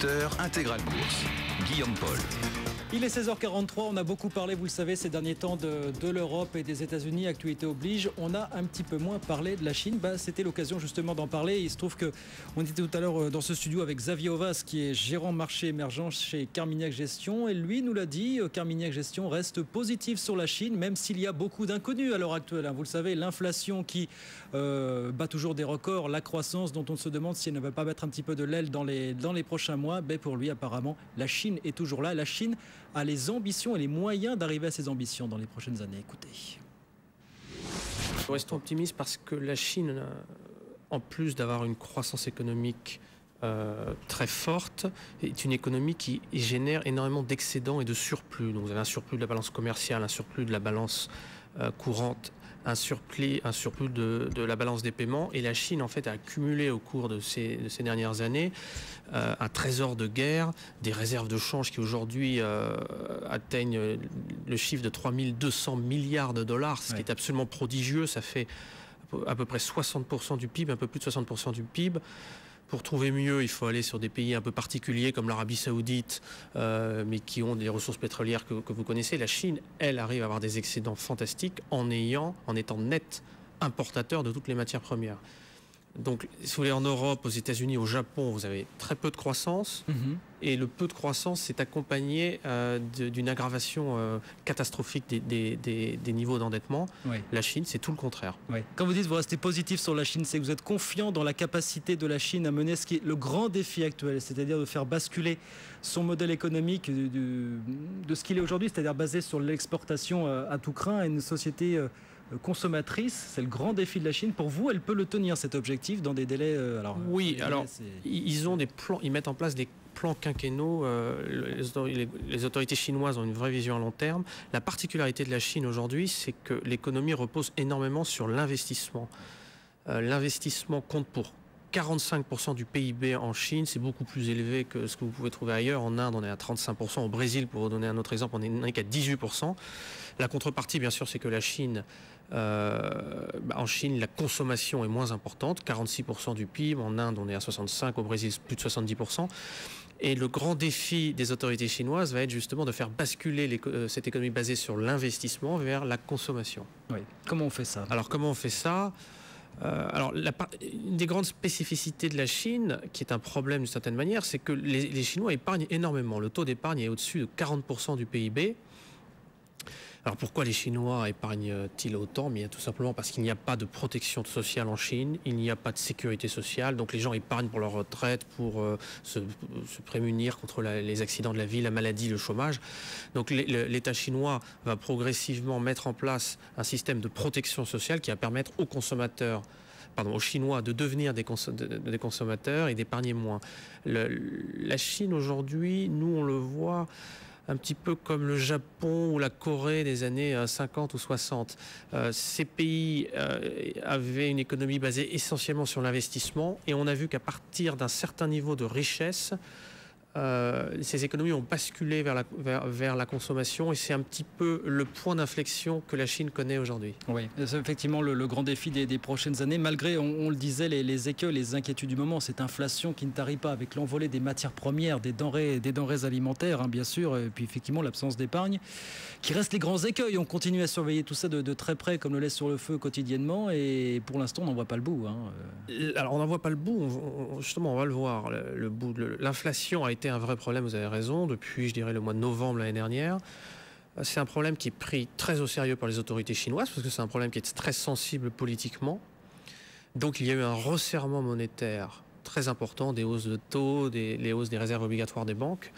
Acteur Intégral Bourse, Guillaume Paul. Il est 16h43, on a beaucoup parlé, vous le savez, ces derniers temps de l'Europe et des États-Unis. Actualité oblige, on a un petit peu moins parlé de la Chine. C'était l'occasion justement d'en parler. Il se trouve qu'on était tout à l'heure dans ce studio avec Xavier Ovas, qui est gérant marché émergent chez Carmignac Gestion. Et lui nous l'a dit, Carmignac Gestion reste positif sur la Chine, même s'il y a beaucoup d'inconnus à l'heure actuelle. Vous le savez, l'inflation qui bat toujours des records, la croissance dont on se demande si elle ne va pas mettre un petit peu de l'aile dans les prochains mois. Pour lui, apparemment, la Chine est toujours là. La Chine a les ambitions et les moyens d'arriver à ses ambitions dans les prochaines années. Écoutez. Restons optimistes parce que la Chine, en plus d'avoir une croissance économique très forte, est une économie qui génère énormément d'excédents et de surplus. Donc vous avez un surplus de la balance commerciale, un surplus de la balance courante, un surplus de la balance des paiements. Et la Chine, en fait, a accumulé au cours de ces dernières années un trésor de guerre, des réserves de change qui aujourd'hui atteignent le chiffre de 3200 milliards de dollars, ce qui est absolument prodigieux. Ça fait à peu près 60% du PIB, un peu plus de 60% du PIB. Pour trouver mieux, il faut aller sur des pays un peu particuliers comme l'Arabie Saoudite, mais qui ont des ressources pétrolières que vous connaissez. La Chine, elle, arrive à avoir des excédents fantastiques en étant net importateur de toutes les matières premières. Donc, si vous voulez, en Europe, aux États-Unis, au Japon, vous avez très peu de croissance. Et le peu de croissance s'est accompagné d'une aggravation catastrophique des niveaux d'endettement. La Chine, c'est tout le contraire. Quand vous dites que vous restez positif sur la Chine, c'est que vous êtes confiant dans la capacité de la Chine à mener ce qui est le grand défi actuel, c'est-à-dire de faire basculer son modèle économique de ce qu'il est aujourd'hui, c'est-à-dire basé sur l'exportation à tout crin, à une société consommatrice. C'est le grand défi de la Chine. Pour vous, elle peut le tenir, cet objectif, dans des délais... ils ont des plans, ils mettent en place des plans quinquennaux. Les autorités chinoises ont une vraie vision à long terme. La particularité de la Chine aujourd'hui, c'est que l'économie repose énormément sur l'investissement. L'investissement compte pour 45% du PIB en Chine, c'est beaucoup plus élevé que ce que vous pouvez trouver ailleurs. En Inde, on est à 35%. Au Brésil, pour vous donner un autre exemple, on n'est qu'à 18%. La contrepartie, bien sûr, c'est que la Chine, en Chine, la consommation est moins importante, 46% du PIB. En Inde, on est à 65%. Au Brésil, plus de 70%. Et le grand défi des autorités chinoises va être justement de faire basculer cette économie basée sur l'investissement vers la consommation. Comment on fait ça? Alors, comment on fait ça? Une des grandes spécificités de la Chine, qui est un problème d'une certaine manière, c'est que les Chinois épargnent énormément. Le taux d'épargne est au-dessus de 40% du PIB. Alors pourquoi les Chinois épargnent-ils autant? Mais tout simplement parce qu'il n'y a pas de protection sociale en Chine, il n'y a pas de sécurité sociale, donc les gens épargnent pour leur retraite, pour se prémunir contre les accidents de la vie, la maladie, le chômage. Donc l'État chinois va progressivement mettre en place un système de protection sociale qui va permettre aux Chinois de devenir des consommateurs et d'épargner moins. La Chine aujourd'hui, nous on le voit un petit peu comme le Japon ou la Corée des années 50 ou 60. Ces pays avaient une économie basée essentiellement sur l'investissement et on a vu qu'à partir d'un certain niveau de richesse, ces économies ont basculé vers la consommation et c'est un petit peu le point d'inflexion que la Chine connaît aujourd'hui. Oui, c'est effectivement le grand défi des prochaines années, malgré, on le disait, les écueils, les inquiétudes du moment, cette inflation qui ne tarit pas avec l'envolée des matières premières, des denrées alimentaires, bien sûr, et puis effectivement l'absence d'épargne, qui restent les grands écueils. On continue à surveiller tout ça de très près, comme le laisse sur le feu quotidiennement, et pour l'instant on n'en voit pas le bout. Alors on n'en voit pas le bout, justement on va le voir, le bout. L'inflation a été un vrai problème, vous avez raison, depuis je dirais le mois de novembre l'année dernière. C'est un problème qui est pris très au sérieux par les autorités chinoises parce que c'est un problème qui est très sensible politiquement. Donc il y a eu un resserrement monétaire très important, des hausses de taux, les hausses des réserves obligatoires des banques.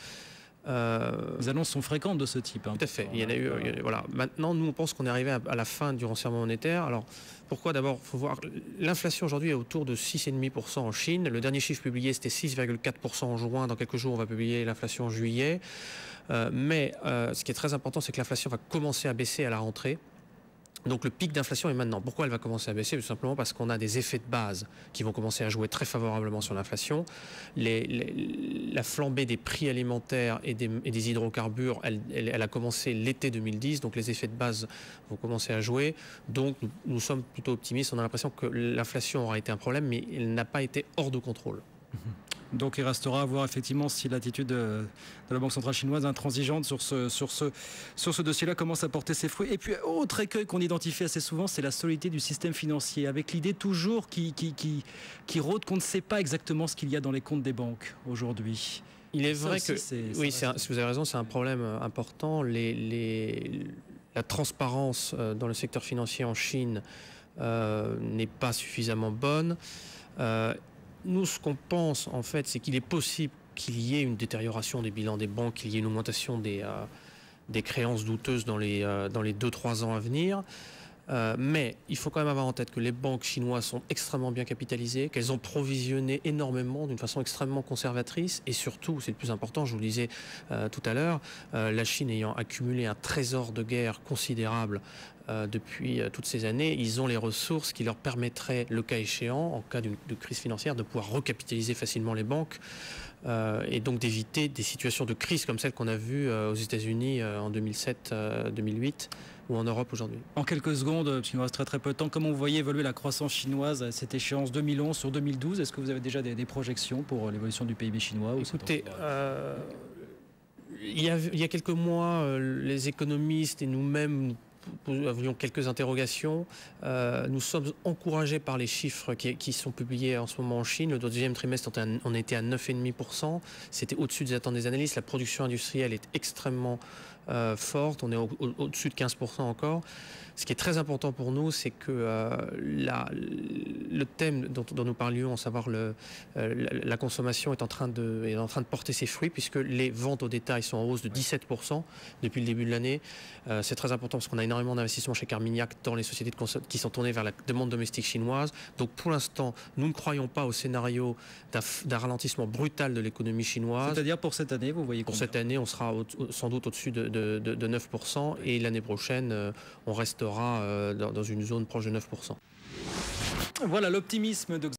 Les annonces sont fréquentes de ce type. Tout à fait. Il y en a eu. Voilà. Maintenant, nous, on pense qu'on est arrivé à la fin du resserrement monétaire. Alors, pourquoi? D'abord, il faut voir. L'inflation aujourd'hui est autour de 6,5% en Chine. Le dernier chiffre publié, c'était 6,4% en juin. Dans quelques jours, on va publier l'inflation en juillet. Mais ce qui est très important, c'est que l'inflation va commencer à baisser à la rentrée. Donc le pic d'inflation est maintenant. Pourquoi elle va commencer à baisser? Tout simplement parce qu'on a des effets de base qui vont commencer à jouer très favorablement sur l'inflation. La flambée des prix alimentaires et des hydrocarbures, elle a commencé l'été 2010, donc les effets de base vont commencer à jouer. Donc nous sommes plutôt optimistes. On a l'impression que l'inflation aura été un problème, mais elle n'a pas été hors de contrôle. Donc il restera à voir effectivement si l'attitude de la Banque centrale chinoise intransigeante sur ce dossier-là commence à porter ses fruits. Et puis autre écueil qu'on identifie assez souvent, c'est la solidité du système financier, avec l'idée toujours qui rôde qu'on ne sait pas exactement ce qu'il y a dans les comptes des banques aujourd'hui. Il est vrai que, oui, vous avez raison, c'est un problème important. La transparence dans le secteur financier en Chine n'est pas suffisamment bonne. Nous, ce qu'on pense, en fait, c'est qu'il est possible qu'il y ait une détérioration des bilans des banques, qu'il y ait une augmentation des créances douteuses dans les 2-3 ans à venir. Mais il faut quand même avoir en tête que les banques chinoises sont extrêmement bien capitalisées, qu'elles ont provisionné énormément d'une façon extrêmement conservatrice et surtout, c'est le plus important, je vous le disais tout à l'heure, la Chine ayant accumulé un trésor de guerre considérable depuis toutes ces années, ils ont les ressources qui leur permettraient, le cas échéant, en cas de crise financière, de pouvoir recapitaliser facilement les banques et donc d'éviter des situations de crise comme celle qu'on a vues aux États-Unis en 2007-2008 ou en Europe aujourd'hui. En quelques secondes, parce qu'il nous reste très peu de temps, comment vous voyez évoluer la croissance chinoise à cette échéance 2011 sur 2012 ? Est-ce que vous avez déjà des projections pour l'évolution du PIB chinois ? Écoutez, il y a quelques mois, les économistes et nous-mêmes avions quelques interrogations. Nous sommes encouragés par les chiffres qui sont publiés en ce moment en Chine. Le deuxième trimestre, on était à 9,5%. C'était au-dessus des attentes des analystes. La production industrielle est extrêmement forte. On est au-dessus de 15% encore. Ce qui est très important pour nous, c'est que le thème dont nous parlions, à savoir la consommation, est en train de porter ses fruits, puisque les ventes au détail sont en hausse de 17% depuis le début de l'année. C'est très important parce qu'on a énormément d'investissements chez Carmignac dans les sociétés qui sont tournées vers la demande domestique chinoise. Donc pour l'instant, nous ne croyons pas au scénario d'un ralentissement brutal de l'économie chinoise. C'est-à-dire pour cette année, vous voyez combien ? Pour cette année, on sera sans doute au-dessus de 9% et l'année prochaine, on restera dans une zone proche de 9%. Voilà l'optimisme de